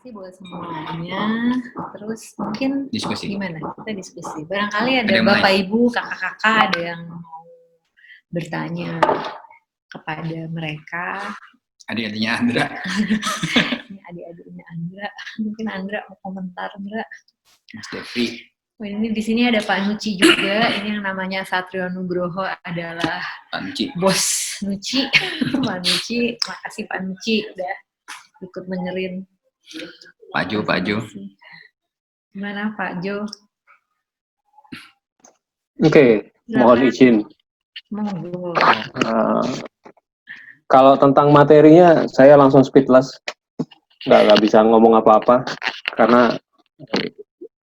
kasih buat semuanya. Terus mungkin Diskusi. gimana? Kita diskusi. Barangkali ada Ada yang Bapak lain? Ibu, kakak-kakak ada yang mau bertanya kepada mereka. Adik-adiknya Andra. Ini adik-adiknya Andra. Mungkin Andra mau komentar, Andra. Mas Devi. Oh, ini di sini ada Pak Nuci juga. Ini yang namanya Satrio Nugroho adalah Pak Nuci. bos Nuci. Pak Nuci, makasih Pak Nuci udah ikut menyerin. Pak Jo. Gimana Pak Jo? Oke, mohon izin. Monggo. Kalau tentang materinya, saya langsung speechless. Nggak bisa ngomong apa-apa. Karena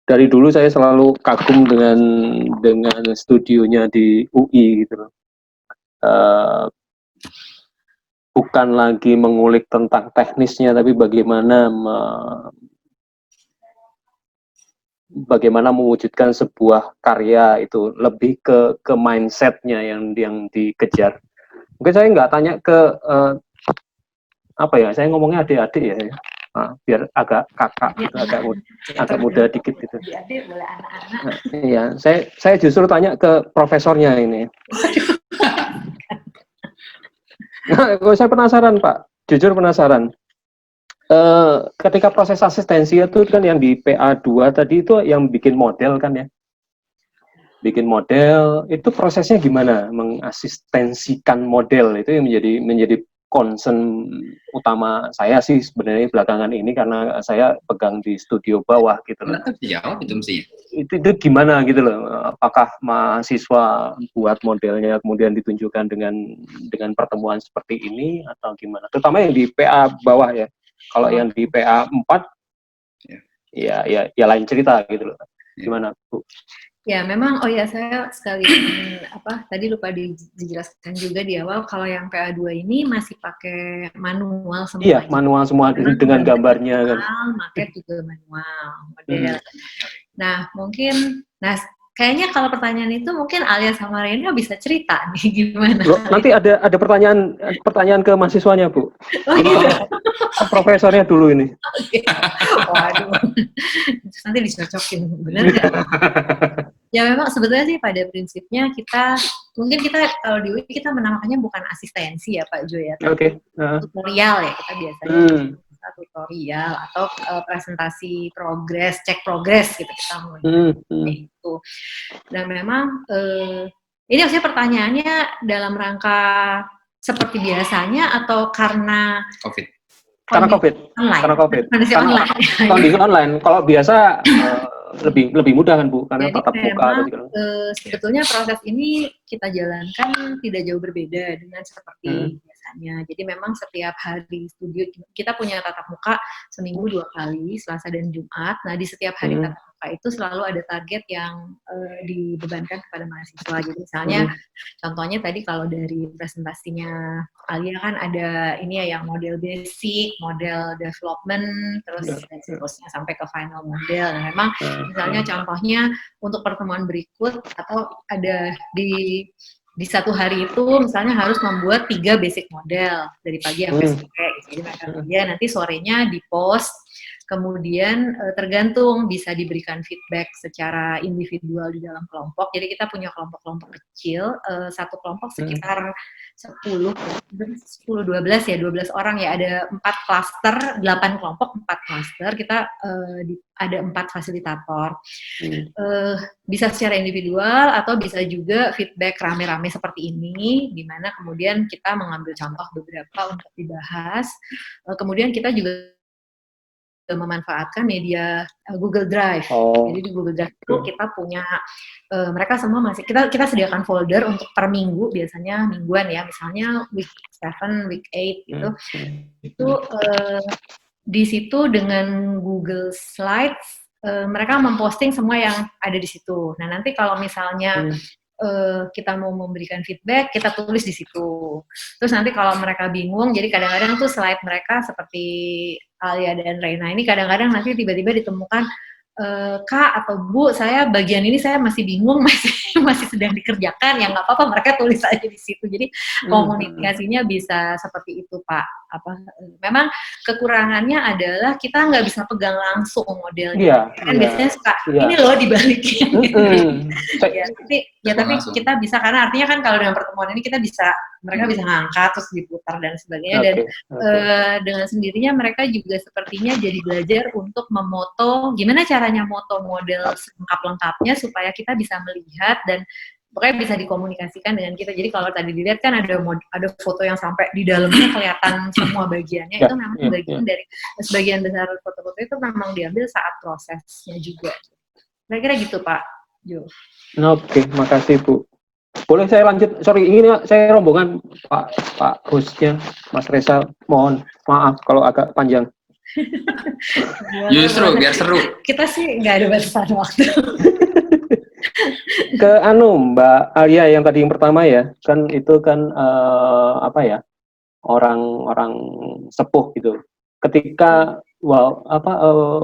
dari dulu saya selalu kagum dengan studionya di UI gitu loh. Bukan lagi mengulik tentang teknisnya, tapi bagaimana mewujudkan sebuah karya itu lebih ke mindsetnya yang dikejar. Mungkin saya nggak tanya ke apa ya, saya ngomongnya adik-adik ya, biar agak kakak gitu, agak muda dikit gitu. Adik-adik boleh anak-anak. Iya, saya justru tanya ke profesornya ini. Nah, saya penasaran Pak, jujur penasaran. Ketika proses asistensi itu kan yang di PA2 tadi itu yang bikin model kan ya? Bikin model, itu prosesnya gimana? Mengasistensikan model itu yang menjadi concern utama saya sih sebenarnya belakangan ini, karena saya pegang di studio bawah gitu loh. Jawab itu mesti. Itu gimana gitu loh? Apakah mahasiswa buat modelnya kemudian ditunjukkan dengan pertemuan seperti ini atau gimana? Terutama yang di PA bawah ya. Kalau yang di PA 4 ya lain cerita gitu loh. Gimana Bu? Ya memang, saya sekali tadi lupa dijelaskan juga di awal, kalau yang PA2 ini masih pakai manual semua. Iya, manual semua dengan gambarnya kan. Maket juga manual, model. Nah, kayaknya kalau pertanyaan itu mungkin Alia sama Rena bisa cerita nih gimana. Loh, nanti ada pertanyaan ke mahasiswanya, Bu. Profesornya dulu ini. Waduh. Nanti dicocokin, bener nggak? Ya memang sebetulnya sih pada prinsipnya mungkin kita kalau di UI kita menamakannya bukan asistensi ya Pak Jo ya, tapi tutorial ya kita biasanya tutorial atau presentasi cek progres gitu kita mau itu. Dan memang ini maksudnya pertanyaannya dalam rangka seperti biasanya atau karena COVID. Kondisi online. Kalau biasa lebih mudah kan Bu, karena tatap muka. Sebetulnya proses ini kita jalankan tidak jauh berbeda dengan seperti biasanya. Jadi memang setiap hari studio kita punya tatap muka seminggu 2 kali, Selasa dan Jumat. Nah di setiap hari tatap muka itu selalu ada target yang dibebankan kepada mahasiswa. Jadi misalnya contohnya tadi kalau dari presentasinya Alia kan ada ini ya yang model basic, model development, terus seterusnya sampai ke final model. Nah memang misalnya contohnya untuk pertemuan berikut atau ada di satu hari itu misalnya harus membuat 3 basic model dari pagi sampai sore. Jadi kemudian nanti sorenya di post, kemudian tergantung bisa diberikan feedback secara individual di dalam kelompok. Jadi kita punya kelompok-kelompok kecil, satu kelompok sekitar 12 orang ya, ada 4 klaster, 8 kelompok, 4 klaster, kita ada 4 fasilitator. Bisa secara individual atau bisa juga feedback rame-rame seperti ini, di mana kemudian kita mengambil contoh beberapa untuk dibahas. Kemudian kita juga memanfaatkan media Google Drive. Jadi di Google Drive itu kita punya mereka semua masih kita sediakan folder untuk per minggu, biasanya mingguan ya, misalnya week 7, week 8 gitu. Itu di situ dengan Google Slides mereka memposting semua yang ada di situ. Nah, nanti kalau misalnya kita mau memberikan feedback, kita tulis di situ. Terus nanti kalau mereka bingung, jadi kadang-kadang tuh slide mereka seperti Alia dan Reina ini kadang-kadang nanti tiba-tiba ditemukan, Kak atau Bu, saya bagian ini saya masih bingung, masih sedang dikerjakan, ya nggak apa-apa, mereka tulis aja di situ. Jadi komunikasinya bisa seperti itu Pak memang kekurangannya adalah kita nggak bisa pegang langsung modelnya. Kan biasanya suka ini loh dibalikin. Tapi kita bisa, karena artinya kan kalau dengan pertemuan ini kita bisa, mereka bisa ngangkat terus diputar dan sebagainya, dan dengan sendirinya mereka juga sepertinya jadi belajar untuk memoto, gimana caranya moto model lengkap-lengkapnya supaya kita bisa melihat dan pokoknya bisa dikomunikasikan dengan kita. Jadi kalau tadi dilihat kan ada foto yang sampai di dalamnya kelihatan semua bagiannya, itu memang bagian dari sebagian besar foto-foto itu memang diambil saat prosesnya juga. Kira-kira gitu Pak Jo. Oke, makasih Bu. Boleh saya lanjut? Sorry, ini saya rombongan Pak hostnya, Mas Reza. Mohon maaf kalau agak panjang. Justru biar seru. Kita sih nggak ada batasan waktu. Ke Mbak Alia yang tadi yang pertama ya, kan itu kan orang-orang sepuh gitu. Ketika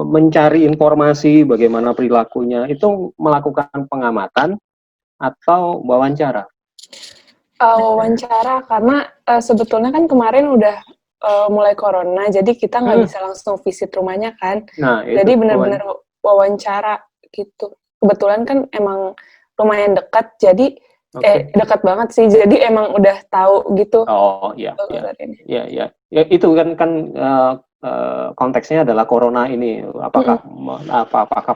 mencari informasi bagaimana perilakunya, itu melakukan pengamatan atau wawancara? Wawancara, karena sebetulnya kan kemarin udah mulai corona, jadi kita nggak bisa langsung visit rumahnya kan. Nah, jadi benar-benar wawancara gitu. Kebetulan kan emang lumayan dekat, jadi dekat banget sih, jadi emang udah tahu gitu. Oh iya, ya itu kan konteksnya adalah corona ini. Apakah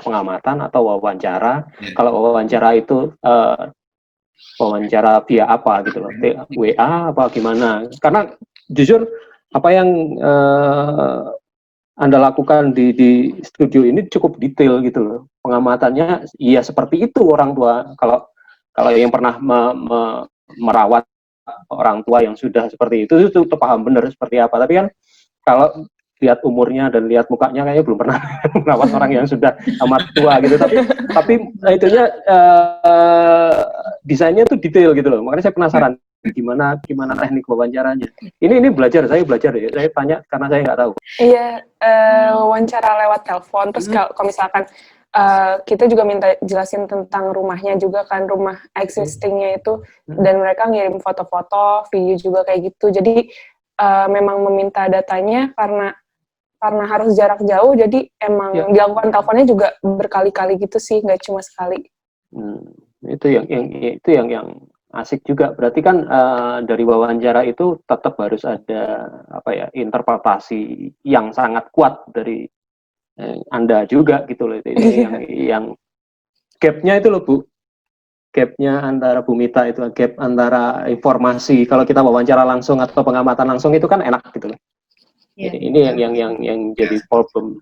pengamatan atau wawancara? Kalau wawancara itu wawancara via apa gitu loh, WA apa gimana? Karena jujur apa yang Anda lakukan di studio ini cukup detail gitu loh. Pengamatannya iya seperti itu orang tua. Kalau yang pernah merawat orang tua yang sudah seperti itu paham benar seperti apa. Tapi kan kalau lihat umurnya dan lihat mukanya kayaknya belum pernah merawat orang yang sudah amat tua gitu. Tapi itunya desainnya tuh detail gitu loh. Makanya saya penasaran gimana teknik wawancaranya. Ini saya belajar ya. Saya tanya karena saya nggak tahu. Iya, wawancara lewat telepon. Terus kalau misalkan kita juga minta jelasin tentang rumahnya juga kan, rumah existingnya itu, dan mereka ngirim foto-foto, video juga kayak gitu. Jadi memang meminta datanya karena harus jarak jauh, jadi emang dilakukan teleponnya juga berkali-kali gitu sih, nggak cuma sekali. Itu yang asik juga. Berarti kan dari wawancara itu tetap harus ada interpretasi yang sangat kuat dari Anda juga gitu loh. Ini yang gap-nya itu loh Bu. Gap-nya antara Bu Mita itu, gap antara informasi. Kalau kita wawancara langsung atau pengamatan langsung itu kan enak gitu loh. Ini yang jadi problem.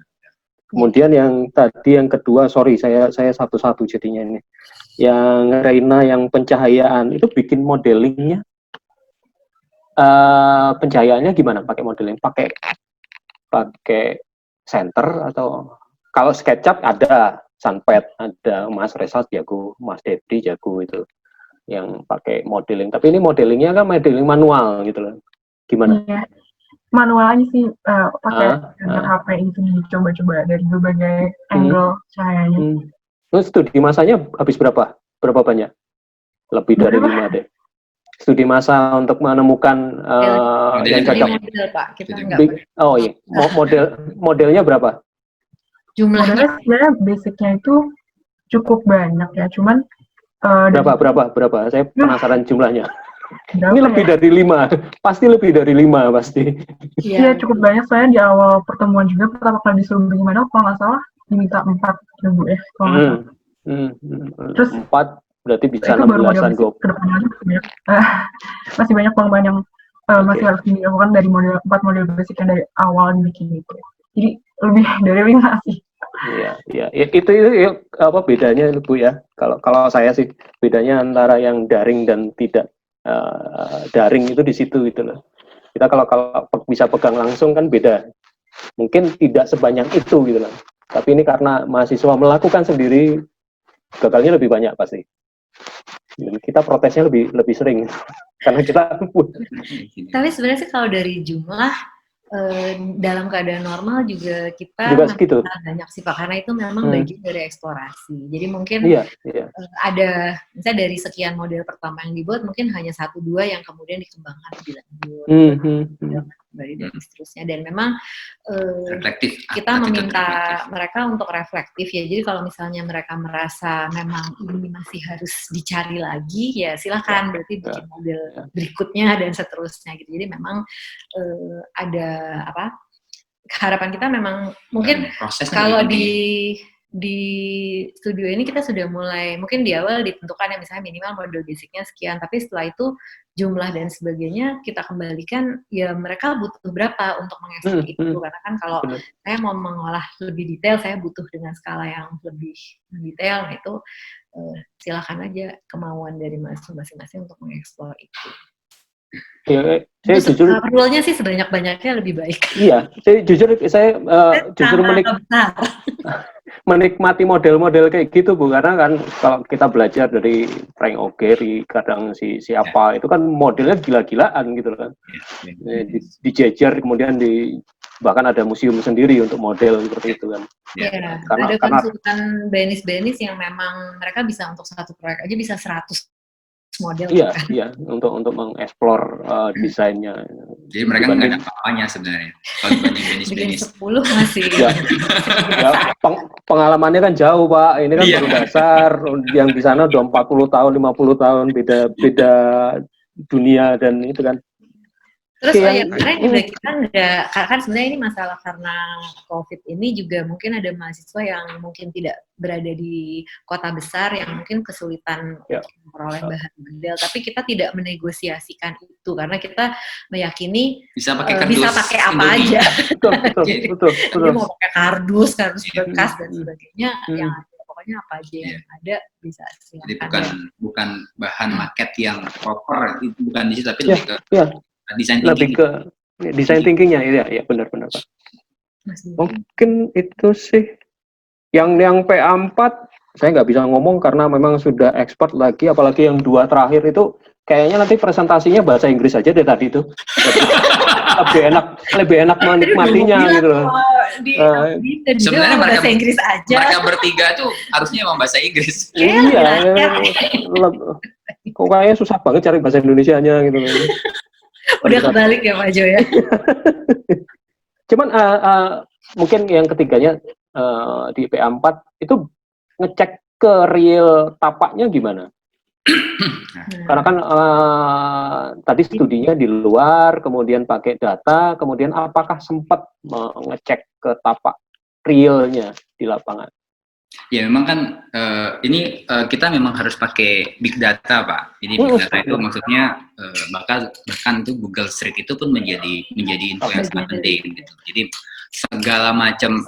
Kemudian yang kedua, sorry saya satu-satu jadinya ini. Yang Reina yang pencahayaan itu bikin modelingnya, pencahayaannya gimana? Pakai modeling? Pakai center atau kalau SketchUp ada, Sunpad ada, Mas Reza jago, Mas Debri jago itu yang pakai modeling. Tapi ini modelingnya kan modeling manual gitu loh. Gimana? Iya. Manual aja sih, pakai HP itu dicoba-coba dari berbagai angle cahayanya. Terus studi masanya habis berapa? Berapa banyak? Lebih dari 5 deh. Studi masa untuk menemukan yang cocok. Model, Pak. Kita modelnya berapa? Jumlahnya sebenarnya basicnya itu cukup banyak ya, cuman berapa? Saya penasaran jumlahnya. Ini lebih dari 5, pasti lebih dari 5 pasti. Iya, cukup banyak. Saya di awal pertemuan juga pertama kali disuruh bagaimana, kalau nggak salah diminta 4 Bu ya. Terus 4 berarti bisa 16-an 20. Kedepannya masih banyak pengembangan yang masih harus dilakukan dari 4 model basic yang dari awal dibikin itu. Jadi lebih dari 5 sih. Iya. Itu bedanya Bu ya. Kalau saya sih bedanya antara yang daring dan tidak daring itu di situ gitu loh. Kita kalau bisa pegang langsung kan beda. Mungkin tidak sebanyak itu gitu loh. Tapi ini karena mahasiswa melakukan sendiri, gagalnya lebih banyak pasti. Dan kita protesnya lebih sering karena kita. Tapi sebenarnya sih kalau dari jumlah dalam keadaan normal juga kita segitu. Banyak sih Pak, karena itu memang bagian dari eksplorasi. Jadi mungkin ada misalnya dari sekian model pertama yang dibuat mungkin hanya 1-2 yang kemudian dikembangkan lebih lanjut. kembali dan seterusnya. Dan memang Reflektif. kita attitude meminta reflektif. mereka untuk reflektif ya. Jadi kalau misalnya mereka merasa memang ini masih harus dicari lagi, ya silakan berarti bikin model berikutnya dan seterusnya gitu. Jadi memang ada apa? Harapan kita memang mungkin prosesnya kalau lebih di studio ini kita sudah mulai, mungkin di awal ditentukan ya misalnya minimal model basicnya sekian, tapi setelah itu jumlah dan sebagainya kita kembalikan ya mereka butuh berapa untuk mengeksplor itu, karena kan kalau saya mau mengolah lebih detail saya butuh dengan skala yang lebih detail, nah itu silakan aja kemauan dari masing-masing untuk mengeksplor itu. Ya, saya jujur rule-nya sih sebanyak-banyaknya lebih baik. Iya, saya jujur menikmati model-model kayak gitu Bu, karena kan kalau kita belajar dari Frank O'Gary, kadang siapa itu kan modelnya gila-gilaan gitu kan. Dijejer kemudian bahkan ada museum sendiri untuk model seperti itu kan. Ya, ada konsultan benis yang memang mereka bisa untuk satu proyek aja bisa 100 model. Iya, kan? Iya, untuk mengeksplor desainnya. Jadi mereka nggak ada apa-apanya sebenarnya. Kalau dibanding benis-benis. 10 masih. Pengalamannya kan jauh Pak. Ini kan baru dasar. Yang di sana udah 40 tahun, 50 tahun beda dunia dan itu kan. Terus karena juga kita nggak, kan sebenarnya ini masalah karena COVID ini juga mungkin ada mahasiswa yang mungkin tidak berada di kota besar yang mungkin kesulitan memperoleh bahan model, tapi kita tidak menegosiasikan itu karena kita meyakini bisa pakai apa aja. Betul. Jadi mau pakai kardus bekas dan sebagainya, yang pokoknya apa aja yang ada bisa silakan. Jadi bukan bahan maket yang proper, itu bukan di situ, tapi lebih ke desain thinking. Lebih ke desain thinkingnya, ya benar-benar Pak. Mungkin itu sih yang PA4 saya nggak bisa ngomong karena memang sudah expert lagi, apalagi yang 2 terakhir itu kayaknya nanti presentasinya bahasa Inggris aja deh tadi itu. lebih enak menikmatinya gitu loh. Sebenarnya bahasa Inggris aja. Mereka bertiga tuh harusnya emang bahasa Inggris. Iya. Kok kayaknya susah banget cari bahasa Indonesianya gitu loh. Udah kebalik ya Pak Jo ya. Cuman mungkin yang ketiganya di PA4 itu ngecek ke real tapaknya gimana? Karena kan tadi studinya di luar, kemudian pakai data, kemudian apakah sempat mengecek ke tapak realnya di lapangan? Ya memang kan ini kita memang harus pakai big data Pak. Jadi big data itu maksudnya bahkan itu Google Street itu pun menjadi info yang sangat penting gitu. Jadi segala macam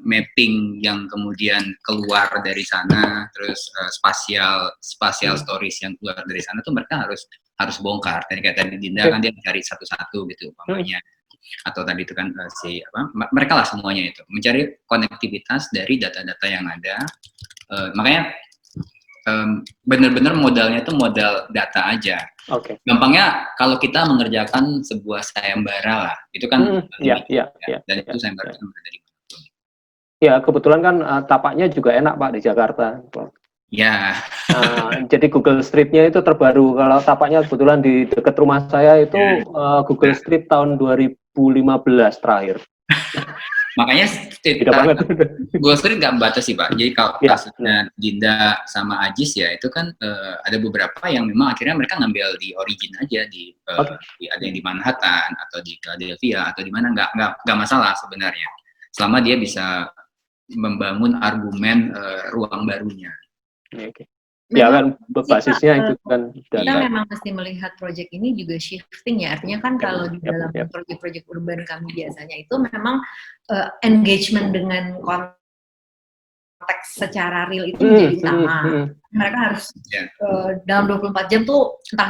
mapping yang kemudian keluar dari sana, terus spatial stories yang keluar dari sana tuh mereka harus bongkar. Tadi kayak tadi Dinda kan dia mencari satu-satu gitu umpamanya. Atau tadi itu kan mereka lah semuanya itu mencari konektivitas dari data-data yang ada, makanya benar-benar modalnya itu modal data aja. Gampangnya kalau kita mengerjakan sebuah sayembara lah, itu kan dan itu sayembara itu dari mana? Ya kebetulan kan tapaknya juga enak Pak di Jakarta. Ya. Jadi Google Street-nya itu terbaru. Kalau tapaknya kebetulan di dekat rumah saya itu Google Street tahun 2015 terakhir. Makanya Google Street nggak membatasi Pak. Jadi kalau kasusnya Dinda sama Ajis ya itu kan ada beberapa yang memang akhirnya mereka ngambil di origin aja ada yang di Manhattan atau di Philadelphia atau di mana nggak masalah sebenarnya. Selama dia bisa membangun argumen ruang barunya. Ya kan basisnya itu kan kita memang mesti melihat proyek ini juga shifting ya, artinya kan kalau di dalam proyek-proyek urban kami biasanya itu memang engagement dengan konteks secara real itu menjadi utama. Mereka harus dalam 24 jam tuh entah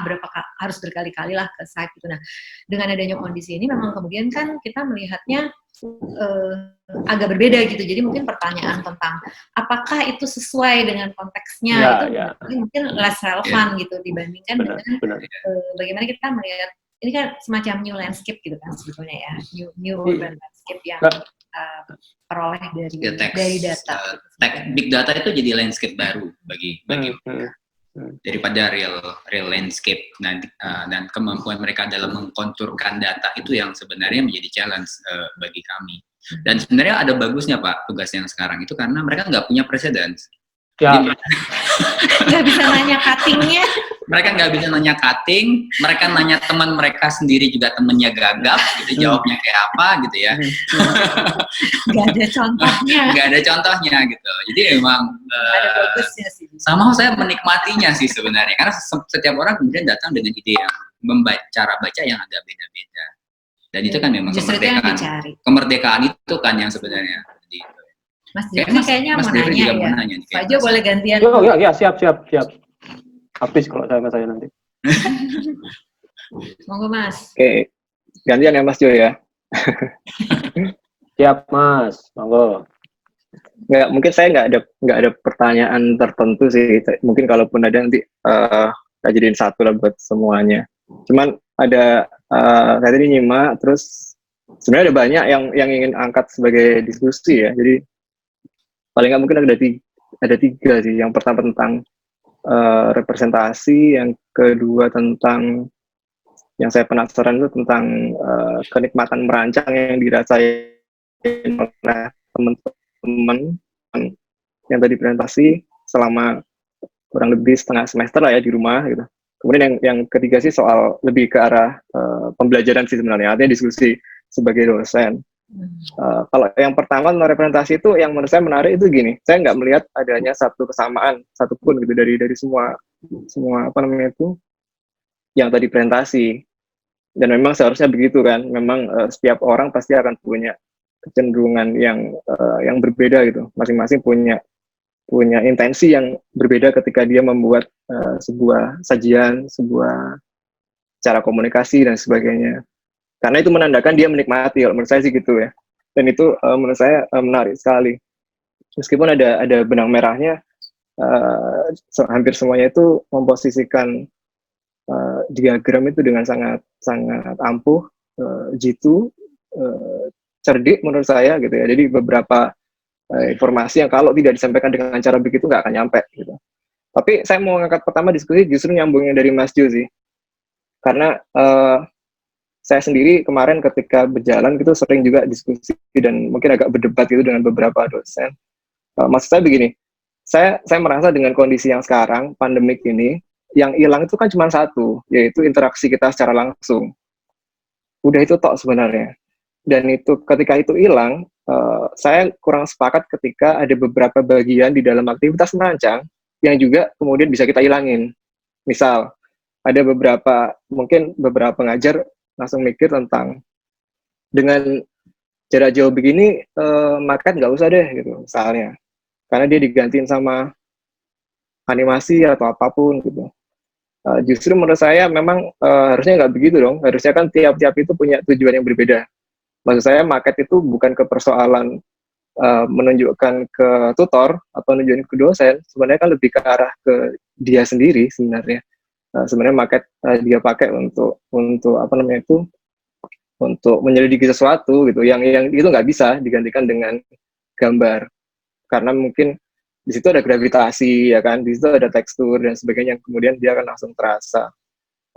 harus berkali-kali lah ke site gitu. Nah, dengan adanya kondisi ini memang kemudian kan kita melihatnya agak berbeda gitu. Jadi mungkin pertanyaan tentang apakah itu sesuai dengan konteksnya itu mungkin less relevan gitu dibandingkan dengan bagaimana kita melihat ini kan semacam new landscape gitu kan sebetulnya ya, new urban landscape yang peroleh dari data. Big data itu jadi landscape baru bagi daripada real landscape. Dan kemampuan mereka dalam mengkonturkan data itu yang sebenarnya menjadi challenge bagi kami. Dan sebenarnya ada bagusnya Pak tugas yang sekarang itu karena mereka nggak punya precedent. Ya. Nggak bisa nanya cuttingnya. Mereka nggak bisa nanya cutting, mereka nanya teman mereka sendiri juga temennya gagap, gitu jawabnya kayak apa gitu ya. Nggak ada contohnya. Nggak ada contohnya gitu. Jadi emang Ada bagusnya sih. sama saya menikmatinya sih sebenarnya karena setiap orang kemudian datang dengan ide yang cara baca yang agak beda-beda. Dan itu kan memang Justru kemerdekaan itu kan yang sebenarnya. Mas Joko kayaknya mau nanya juga ya. Mau nanya nih, Pak Jo boleh gantian. Ya, siap. Habis kalau saya nanti. Monggo Mas. Oke, gantian ya Mas Jo ya. Siap Mas, monggo. Mungkin saya nggak ada pertanyaan tertentu sih. Mungkin kalaupun ada nanti kita jadiin satu lah buat semuanya. Cuman ada saya tadi nyimak, terus sebenarnya ada banyak yang ingin angkat sebagai diskusi ya. Jadi paling nggak mungkin ada tiga sih. Yang pertama tentang representasi, yang kedua tentang yang saya penasaran itu tentang kenikmatan merancang yang dirasain oleh teman-teman yang tadi presentasi selama kurang lebih setengah semester lah ya di rumah gitu. Kemudian yang ketiga sih soal lebih ke arah pembelajaran sih sebenarnya, artinya diskusi sebagai dosen. Kalau yang pertama tentang representasi itu yang menurut saya menarik itu gini, saya nggak melihat adanya satu kesamaan satupun gitu dari semua apa namanya itu yang tadi presentasi. Dan memang seharusnya begitu kan, memang setiap orang pasti akan punya kecenderungan yang berbeda gitu, masing-masing punya intensi yang berbeda ketika dia membuat sebuah sajian, sebuah cara komunikasi dan sebagainya. Karena itu menandakan dia menikmati, menurut saya sih gitu ya. Dan itu menurut saya menarik sekali. Meskipun ada benang merahnya, hampir semuanya itu memposisikan diagram itu dengan sangat ampuh, jitu, cerdik menurut saya gitu ya. Jadi beberapa informasi yang kalau tidak disampaikan dengan cara begitu nggak akan nyampe gitu. Tapi saya mau ngangkat pertama diskusi justru nyambungnya dari Mas Jo sih. Karena saya sendiri kemarin ketika berjalan gitu sering juga diskusi dan mungkin agak berdebat gitu dengan beberapa dosen. Maksud saya begini, saya merasa dengan kondisi yang sekarang, pandemik ini, yang hilang itu kan cuma satu, yaitu interaksi kita secara langsung. Udah itu tok sebenarnya. Dan itu ketika itu hilang, saya kurang sepakat ketika ada beberapa bagian di dalam aktivitas merancang yang juga kemudian bisa kita hilangin. Misal, ada mungkin beberapa pengajar langsung mikir tentang dengan jarak jauh begini market nggak usah deh gitu misalnya, karena dia digantiin sama animasi atau apapun gitu. Justru menurut saya memang harusnya nggak begitu dong, harusnya kan tiap-tiap itu punya tujuan yang berbeda. Maksud saya market itu bukan ke persoalan menunjukkan ke tutor atau menunjukkan ke dosen, sebenarnya kan lebih ke arah ke dia sendiri sebenarnya. Sebenarnya market dia pakai untuk apa namanya itu untuk menyelidiki sesuatu gitu yang itu nggak bisa digantikan dengan gambar karena mungkin di situ ada gravitasi ya kan, di situ ada tekstur dan sebagainya yang kemudian dia akan langsung terasa.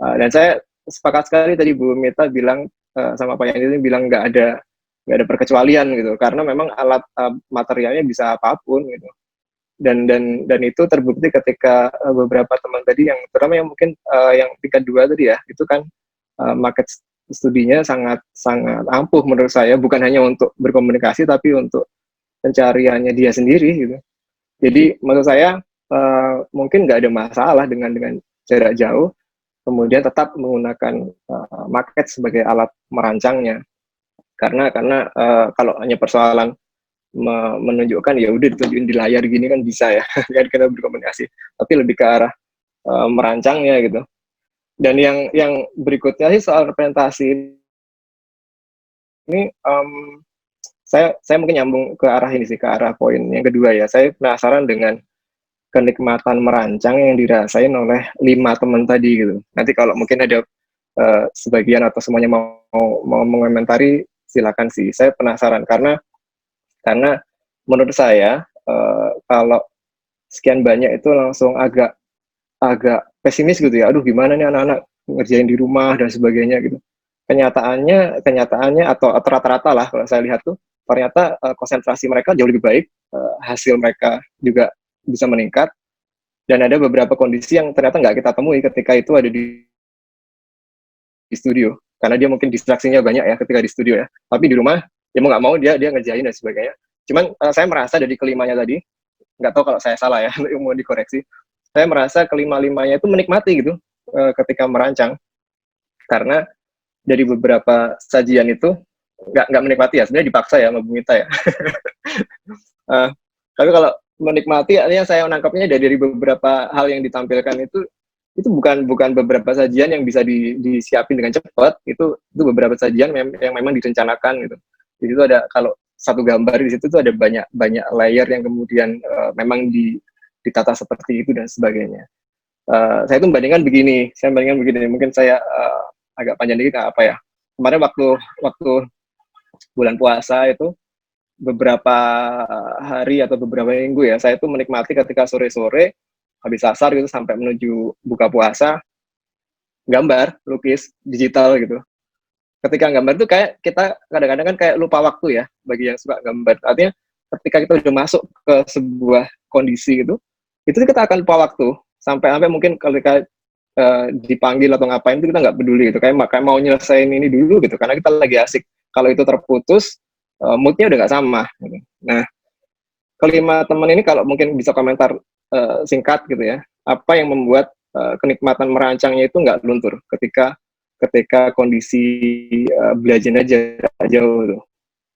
Dan saya sepakat sekali tadi Bu Mita bilang sama Pak Yani bilang nggak ada perkecualian gitu karena memang alat materialnya bisa apapun gitu. Dan itu terbukti ketika beberapa teman tadi yang terutama yang mungkin yang tingkat 2 tadi ya, itu kan market studinya sangat ampuh menurut saya, bukan hanya untuk berkomunikasi tapi untuk pencariannya dia sendiri gitu. Jadi menurut saya mungkin nggak ada masalah dengan jarak jauh, kemudian tetap menggunakan market sebagai alat merancangnya. Karena kalau hanya persoalan menunjukkan ya udah ditunjukin di layar gini kan bisa ya kan kita berkomunikasi, tapi lebih ke arah merancangnya gitu. Dan yang berikutnya sih soal representasi ini saya mungkin nyambung ke arah ini sih, ke arah poin yang kedua ya. Saya penasaran dengan kenikmatan merancang yang dirasain oleh 5 teman tadi gitu. Nanti kalau mungkin ada sebagian atau semuanya mau mengomentari silakan sih. Saya penasaran karena menurut saya kalau sekian banyak itu langsung agak agak pesimis gitu ya. Aduh gimana nih anak-anak ngerjain di rumah dan sebagainya gitu. Kenyataannya atau rata-rata lah kalau saya lihat tuh ternyata konsentrasi mereka jauh lebih baik, hasil mereka juga bisa meningkat, dan ada beberapa kondisi yang ternyata nggak kita temui ketika itu ada di studio, karena dia mungkin distraksinya banyak ya ketika di studio ya, tapi di rumah ya mau nggak mau dia ngerjain dan sebagainya. Cuman saya merasa dari kelimanya tadi, nggak tahu kalau saya salah ya, mau dikoreksi, saya merasa kelima-limanya itu menikmati gitu ketika merancang, karena dari beberapa sajian itu nggak menikmati ya, sebenarnya dipaksa ya sama Bu Mita ya. Tapi kalau menikmati artinya saya menangkapnya dari beberapa hal yang ditampilkan itu bukan beberapa sajian yang bisa disiapin dengan cepat, itu beberapa sajian yang memang direncanakan gitu. Di situ ada, kalau satu gambar di situ tuh ada banyak layer yang kemudian memang ditata seperti itu dan sebagainya. Saya tuh membandingkan begini, mungkin saya agak panjang dikit apa ya. Kemarin waktu bulan puasa itu beberapa hari atau beberapa minggu ya, saya tuh menikmati ketika sore-sore habis asar gitu sampai menuju buka puasa, gambar, lukis, digital gitu. Ketika gambar tuh kayak kita kadang-kadang kan kayak lupa waktu ya, bagi yang suka gambar. Artinya ketika kita udah masuk ke sebuah kondisi gitu, itu kita akan lupa waktu. Sampai mungkin ketika dipanggil atau ngapain itu kita nggak peduli gitu, kayak mau nyelesain ini dulu gitu, karena kita lagi asik. Kalau itu terputus, moodnya udah nggak sama gitu. Nah, kelima teman ini kalau mungkin bisa komentar singkat gitu ya, apa yang membuat kenikmatan merancangnya itu nggak luntur ketika kondisi belajarnya jauh gitu.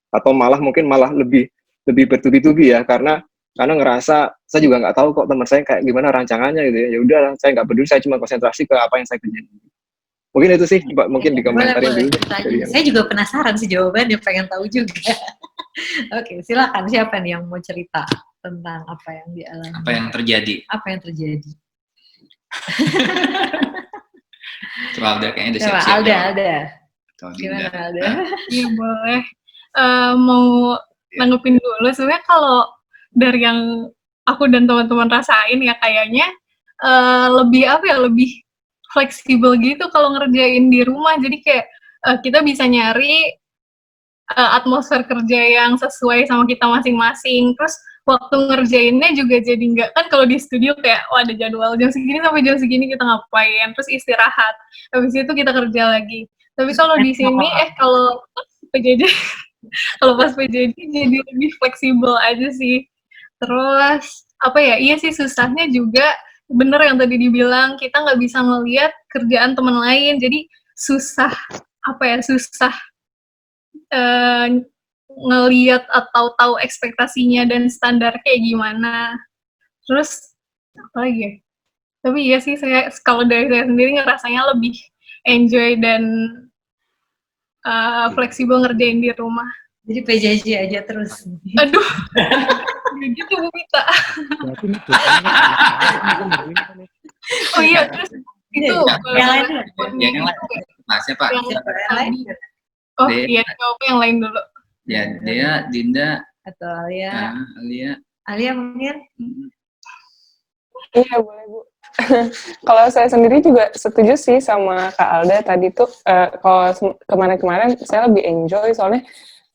Atau mungkin malah lebih bertubi-tubi ya, karena ngerasa saya juga nggak tahu kok teman saya kayak gimana rancangannya gitu ya. Ya udah, saya nggak peduli, saya cuma konsentrasi ke apa yang saya kerjain. Mungkin itu sih, mungkin dikomentarin dulu. Saya juga penasaran sih jawabannya, pengen tahu juga. Oke, silakan, siapa nih yang mau cerita tentang apa yang dialami? Apa yang terjadi? Apa yang terjadi? Coba Alda, kayaknya udah Coba siap-siap. Alda. Gimana Alda? Iya boleh. Mau nanggepin dulu, sebenarnya kalau dari yang aku dan teman-teman rasain ya kayaknya lebih fleksibel gitu kalau ngerjain di rumah. Jadi kayak kita bisa nyari atmosfer kerja yang sesuai sama kita masing-masing. Terus waktu ngerjainnya juga jadi nggak, kan kalau di studio kayak ada jadwal jam segini sampai jam segini kita ngapain, terus istirahat, habis itu kita kerja lagi. Tapi kalau di sini kalau PJJ kalau pas PJJ jadi lebih fleksibel aja sih. Terus apa ya, iya sih susahnya juga bener yang tadi dibilang, kita nggak bisa ngelihat kerjaan teman lain, jadi susah ngelihat atau tahu ekspektasinya dan standar kayak gimana. Terus apa lagi ya? Tapi iya sih, kalau dari saya sendiri ngerasanya lebih enjoy dan fleksibel ngerjain di rumah. Jadi PJJ aja terus. Aduh, gitu Bu Mita. Oh iya, terus itu yang lain Masnya Pak. Oh iya, coba yang lain dulu. Ya, Dea, Dinda, atau Alia. Alia mungkin. Iya boleh Bu. Kalau saya sendiri juga setuju sih sama Kak Alda tadi tuh. Kalau kemarin saya lebih enjoy soalnya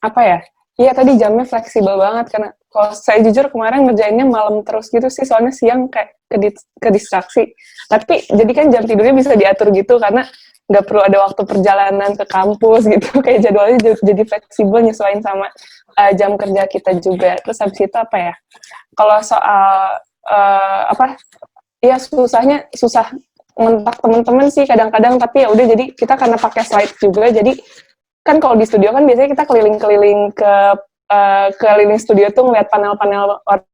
apa ya? Iya tadi jamnya fleksibel banget, karena kalau saya jujur kemarin ngerjainnya malam terus gitu sih, soalnya siang kayak ke distraksi. Tapi jadi kan jam tidurnya bisa diatur gitu, karena nggak perlu ada waktu perjalanan ke kampus gitu. Kayak jadwalnya jadi fleksibel, nyesuaiin sama jam kerja kita juga. Terus habis itu apa ya? Kalau soal ya susah ngentak teman-teman sih kadang-kadang, tapi ya udah, jadi kita karena pakai slide juga, jadi kan kalau di studio kan biasanya kita keliling-keliling keliling studio tuh ngeliat panel-panel orang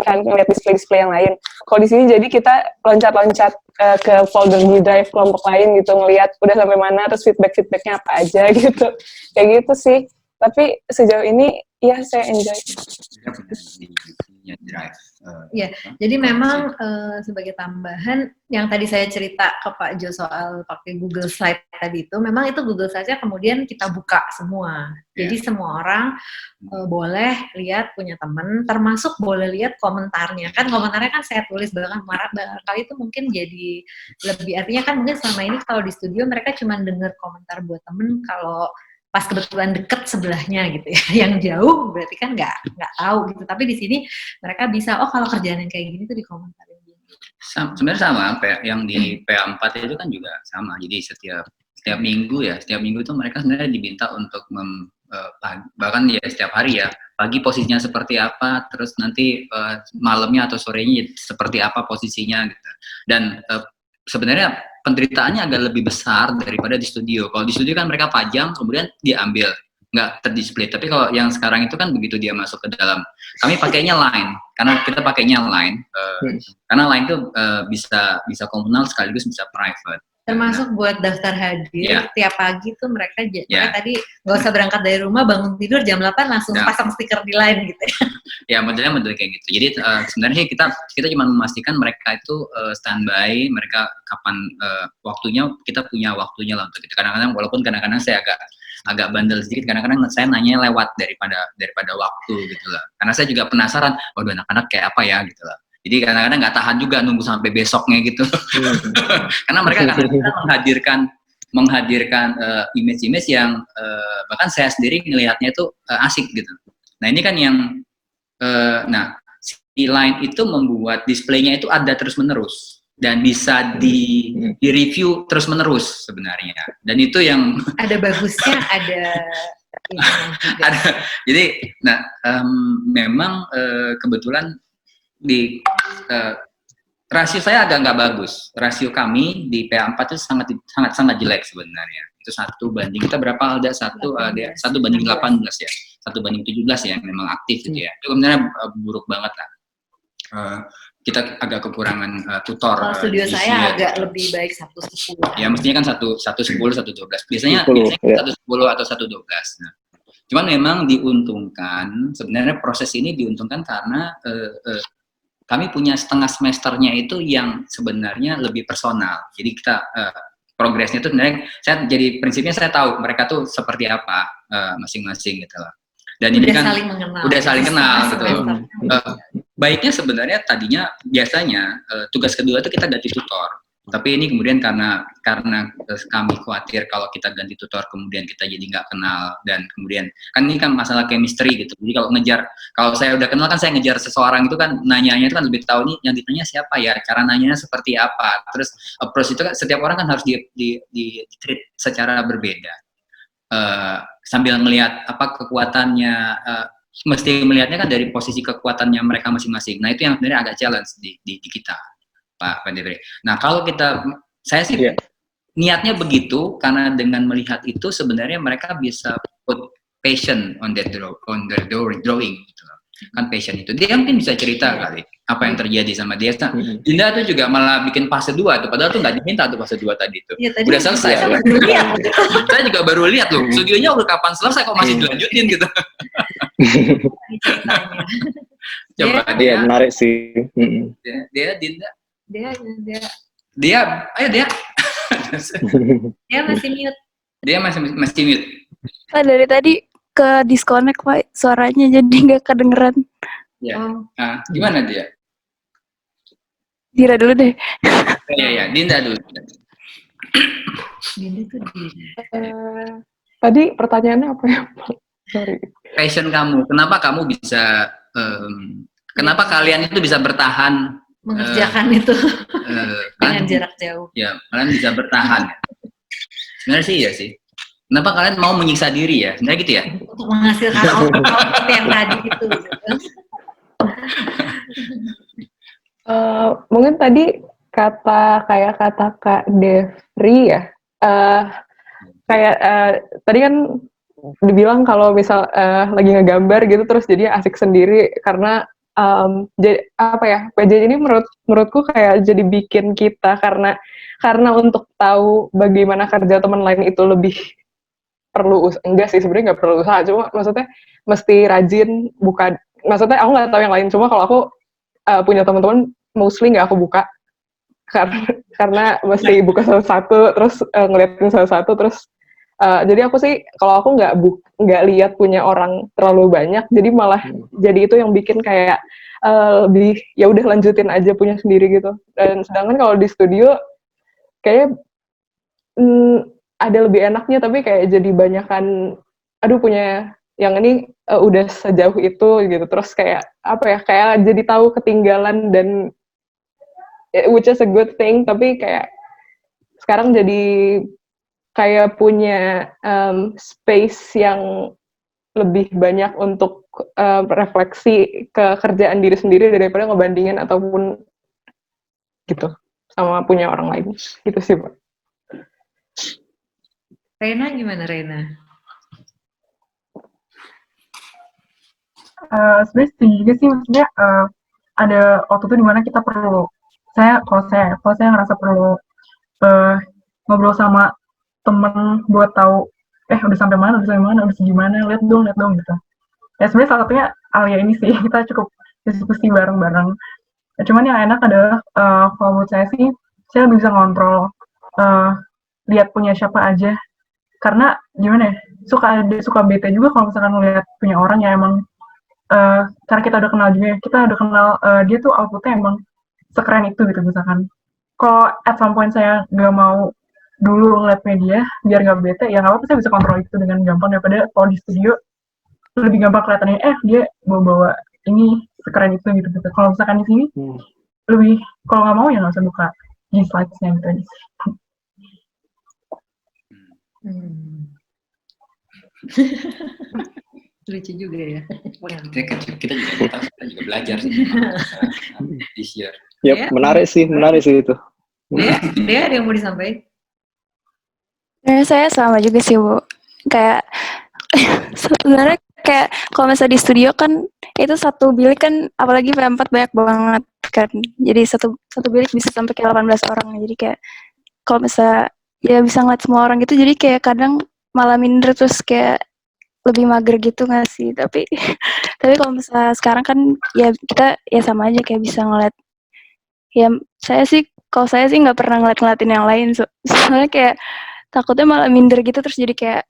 kan, ngeliat display-display yang lain. Kalau di sini jadi kita loncat-loncat ke folder di drive kelompok lain gitu, ngeliat udah sampai mana, terus feedback-feedbacknya apa aja gitu. Kayak gitu sih. Tapi sejauh ini ya saya enjoy. punya drive. Iya, jadi memang sebagai tambahan yang tadi saya cerita ke Pak Jo soal pakai Google Slide tadi itu, memang itu Google Slide-nya kemudian kita buka semua. Jadi semua orang boleh lihat punya teman, termasuk boleh lihat komentarnya. Kan komentarnya kan saya tulis, bahkan barangkali itu mungkin jadi lebih, artinya kan mungkin selama ini kalau di studio mereka cuma dengar komentar buat temen kalau pas kebetulan deket sebelahnya gitu ya, yang jauh berarti kan nggak tahu gitu. Tapi di sini mereka bisa, oh kalau kerjaan yang kayak gini tuh dikomentarin gini. Sebenarnya sama, yang di PA4 itu kan juga sama. Jadi setiap minggu itu mereka sebenarnya diminta untuk bahkan ya setiap hari ya, pagi posisinya seperti apa, terus nanti malamnya atau sorenya seperti apa posisinya gitu. Dan sebenarnya penderitaannya agak lebih besar daripada di studio. Kalau di studio kan mereka pajang, kemudian diambil, nggak terdisplay. Tapi kalau yang sekarang itu kan begitu dia masuk ke dalam, kami pakainya line, karena kita pakainya line, karena line itu bisa komunal sekaligus bisa private. Termasuk buat daftar hadir, tiap pagi tuh mereka tadi nggak usah berangkat dari rumah, bangun tidur jam 8 langsung pasang stiker di line gitu ya. Ya, modelnya model kayak gitu. Jadi sebenarnya kita cuma memastikan mereka itu standby, mereka kapan waktunya, kita punya waktunya lah untuk itu. Kadang-kadang walaupun kadang-kadang saya agak bandel sedikit, kadang-kadang saya nanya lewat daripada waktu gitu lah. Karena saya juga penasaran, waduh anak-anak kayak apa ya gitu lah. Jadi kadang-kadang nggak tahan juga nunggu sampai besoknya gitu. Karena mereka kadang-kadang menghadirkan image-image yang bahkan saya sendiri ngelihatnya itu asik gitu. Nah ini kan yang si line itu membuat displaynya itu ada terus-menerus dan bisa di-review terus-menerus sebenarnya. Dan itu yang ada bagusnya, ada jadi memang kebetulan di rasio saya agak nggak bagus. Rasio kami di PA4 itu sangat jelek sebenarnya. Itu 1 banding kita berapa ada 1 banding 18 ya. 1 banding 17 ya, memang aktif gitu ya. Itu sebenarnya buruk banget lah. Kita agak kekurangan tutor. Kalau studio saya agak lebih baik 1-10. Ya mestinya kan 1-10, 1-12. Biasanya 1-10 atau 1-12. Nah, cuman memang diuntungkan, sebenarnya proses ini diuntungkan karena kami punya setengah semesternya itu yang sebenarnya lebih personal. Jadi kita progresnya itu sebenarnya prinsipnya saya tahu mereka tuh seperti apa masing-masing gitu lah. Dan udah ini kan udah saling kenal gitu. Baiknya sebenarnya tadinya biasanya tugas kedua itu kita ganti tutor. Tapi ini kemudian karena kami khawatir kalau kita ganti tutor kemudian kita jadi nggak kenal, dan kemudian kan ini kan masalah chemistry gitu. Jadi kalau saya udah kenal kan saya ngejar seseorang itu kan nanyanya itu kan lebih tahu nih yang ditanya siapa ya, cara nanyanya seperti apa. Terus approach itu kan setiap orang kan harus di treat secara berbeda. Sambil melihat apa kekuatannya, mesti melihatnya kan dari posisi kekuatannya mereka masing-masing. Nah itu yang sebenarnya agak challenge di kita, Pak Debre. Nah kalau saya sih niatnya begitu, karena dengan melihat itu sebenarnya mereka bisa put passion on their drawing gitu. Kan passion itu dia mungkin bisa cerita kali apa yang terjadi sama dia. Dinda tuh juga malah bikin fase 2 tuh, padahal tuh nggak diminta tuh fase 2 tadi tuh. Ya, udah selesai. Saya juga baru lihat loh, studionya udah kapan selesai kok masih dilanjutin gitu. Coba dia menarik sih. Dia Dinda. Dia Ayo dia. Dia masih mute. Dia masih mute. Pak dari tadi ke disconnect Pak, suaranya jadi nggak kedengeran. Ya. Gimana dia? Dira dulu deh. Iya, Dinda dulu. Dinda tuh tadi pertanyaannya apa ya Pak? Sorry. Passion kamu, kenapa kamu bisa kenapa kalian itu bisa bertahan mengerjakan itu dengan jarak jauh? Ya, kalian bisa bertahan. Sebenarnya sih iya sih. Kenapa kalian mau menyiksa diri ya? Sebenarnya gitu ya? Untuk menghasilkan output yang tadi itu. Mungkin tadi kata Kak Devri ya, tadi kan dibilang kalau misal lagi ngegambar gitu terus jadi asik sendiri karena jadi apa ya, PJ ini menurutku kayak jadi bikin kita karena untuk tahu bagaimana kerja teman lain itu lebih perlu enggak sih sebenarnya nggak perlu usaha, cuma maksudnya mesti rajin, bukan maksudnya aku nggak tahu yang lain, cuma kalau aku punya teman-teman mostly nggak aku buka karena mesti buka satu-satu terus ngeliatin satu-satu terus jadi aku sih kalau aku nggak lihat punya orang terlalu banyak jadi malah jadi itu yang bikin kayak lebih ya udah lanjutin aja punya sendiri gitu. Dan sedangkan kalau di studio kayak ada lebih enaknya tapi kayak jadi banyakan aduh punya yang ini udah sejauh itu gitu terus kayak apa ya kayak jadi tahu ketinggalan dan which is a good thing tapi kayak sekarang jadi kayak punya space yang lebih banyak untuk refleksi ke kerjaan diri sendiri daripada ngebandingin ataupun gitu sama punya orang lain gitu sih Pak. Rena gimana Rena? Sebenarnya setuju juga sih maksudnya ada waktu itu dimana kita perlu kalau saya ngerasa perlu ngobrol sama temen buat tahu udah sampai mana udah segimana lihat dong gitu ya sebenarnya salah satunya Alia ini sih kita cukup diskusi bareng-bareng cuman yang enak adalah kalau menurut saya sih saya lebih bisa ngontrol lihat punya siapa aja karena gimana ya suka bete juga kalau misalkan ngeliat punya orang yang emang karena kita udah kenal juga kita udah kenal dia tuh outputnya emang sekeren itu gitu misalkan kalau at some point saya nggak mau dulu ngeliat media biar nggak bete ya nggak apa-apa saya bisa kontrol itu dengan gampang daripada kalau di studio lebih gampang kelihatannya dia bawa ini sekeren itu gitu kalau misalkan di sini lebih kalau nggak mau ya nggak usah buka di slides-nya gitu aja. Lucu juga ya. Kita juga belajar sih this year. Yep, menarik sih itu. Dia ada yang mau disampaikan? Saya sama juga sih Bu. Kayak sebenarnya kayak kalau misalnya di studio kan itu satu bilik kan apalagi P4 banyak banget kan. Jadi satu bilik bisa sampai kayak 18 orang. Jadi kayak kalau misalnya ya bisa ngeliat semua orang gitu jadi kayak kadang malah minder terus kayak lebih mager gitu nggak sih? Tapi kalau misalnya sekarang kan ya kita ya sama aja kayak bisa ngeliat ya kalau saya sih nggak pernah ngeliatin yang lain soalnya kayak takutnya malah minder gitu terus jadi kayak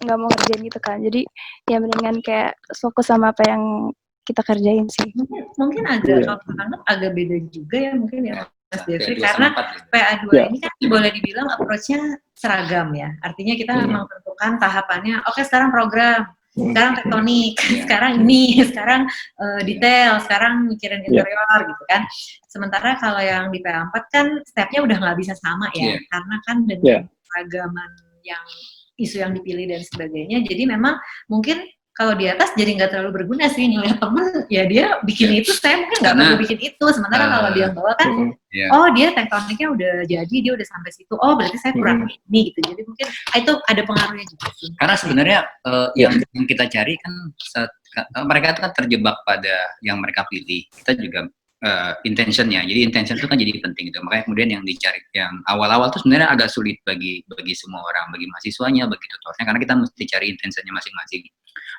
nggak mau ngerjain gitu kan jadi ya mendingan kayak fokus sama apa yang kita kerjain sih mungkin agak agak beda juga ya mungkin ya Mas Devri karena PA2 ini kan boleh dibilang approach-nya seragam ya artinya kita memang tentukan tahapannya oke sekarang program sekarang tektonik, sekarang ini, sekarang detail, sekarang mikirin interior gitu kan. Sementara kalau yang di PA4 kan stepnya udah nggak bisa sama ya, karena kan dengan keragaman yang isu yang dipilih dan sebagainya. Jadi memang mungkin kalau di atas jadi nggak terlalu berguna sih ngeliat temen ya dia bikin itu saya mungkin nggak perlu bikin itu sementara kalau dia bawa kan oh dia tektoniknya udah jadi dia udah sampai situ oh berarti saya kurang ini gitu jadi mungkin itu ada pengaruhnya juga sih karena sebenarnya yang kita cari kan mereka itu kan terjebak pada yang mereka pilih kita juga intentionnya jadi intention itu kan jadi penting gitu makanya kemudian yang dicari yang awal-awal tuh sebenarnya agak sulit bagi semua orang bagi mahasiswanya bagi tutornya karena kita mesti cari intentionnya masing-masing.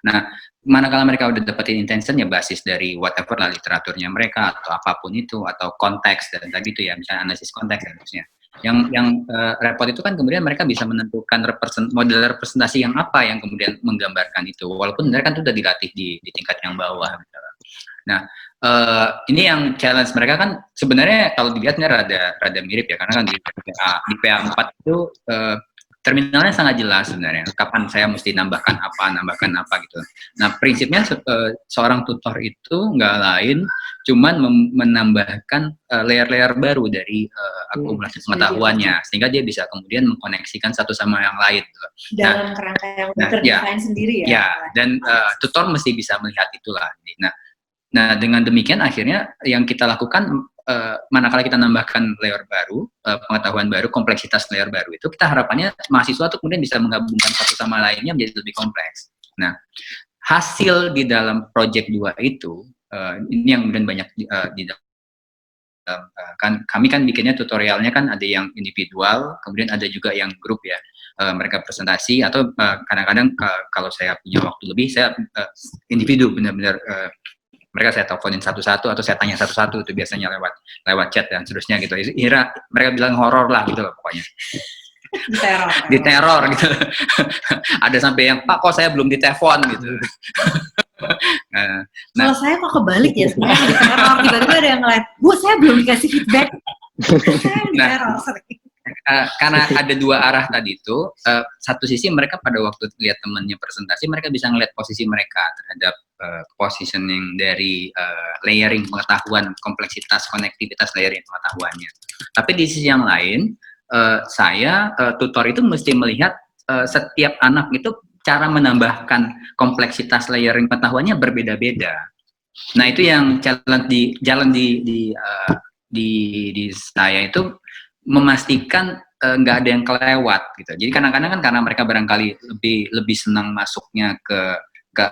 Nah, manakala mereka udah dapetin intention ya basis dari whatever lah literaturnya mereka atau apapun itu atau konteks dan tadi itu ya misalnya analisis konteks dan terusnya. Yang repot itu kan kemudian mereka bisa menentukan model representasi yang apa yang kemudian menggambarkan itu walaupun sebenarnya kan itu udah dilatih di tingkat yang bawah. Nah, ini yang challenge mereka kan sebenarnya kalau dilihatnya rada mirip ya karena kan di PA4 itu terminalnya sangat jelas sebenarnya kapan saya mesti nambahkan apa gitu. Nah prinsipnya seorang tutor itu nggak lain cuman menambahkan layer-layer baru dari akumulasi pengetahuannya sehingga dia bisa kemudian mengkoneksikan satu sama yang lain. Dalam kerangka yang terdesain sendiri ya. Ya dan tutor mesti bisa melihat itulah. Nah dengan demikian akhirnya yang kita lakukan manakala kita nambahkan layer baru, pengetahuan baru, kompleksitas layer baru itu kita harapannya mahasiswa tuh kemudian bisa menggabungkan satu sama lainnya menjadi lebih kompleks. Nah, hasil di dalam project 2 itu ini yang kemudian banyak di dalam kan kami kan bikinnya tutorialnya kan ada yang individual, kemudian ada juga yang grup ya. Mereka presentasi atau kadang-kadang kalau saya punya waktu lebih saya individu benar-benar Mereka saya teleponin satu-satu atau saya tanya satu-satu itu biasanya lewat chat dan seterusnya gitu. Mereka bilang horor lah gitu loh pokoknya. Diteror gitu. Ada sampai yang, Pak kok saya belum ditelepon gitu. Kalau saya kok kebalik ya sebenarnya diteror, tiba-tiba ada yang ngeliat, Bu saya belum dikasih feedback. Saya diteror sering. Karena ada dua arah tadi itu, satu sisi mereka pada waktu lihat temannya presentasi, mereka bisa ngeliat posisi mereka terhadap positioning dari layering pengetahuan, kompleksitas, konektivitas layering pengetahuannya. Tapi di sisi yang lain, saya tutor itu mesti melihat setiap anak itu cara menambahkan kompleksitas layering pengetahuannya berbeda-beda. Nah itu yang jalan di saya itu memastikan nggak ada yang kelewat gitu. Jadi kadang-kadang kan karena mereka barangkali lebih senang masuknya ke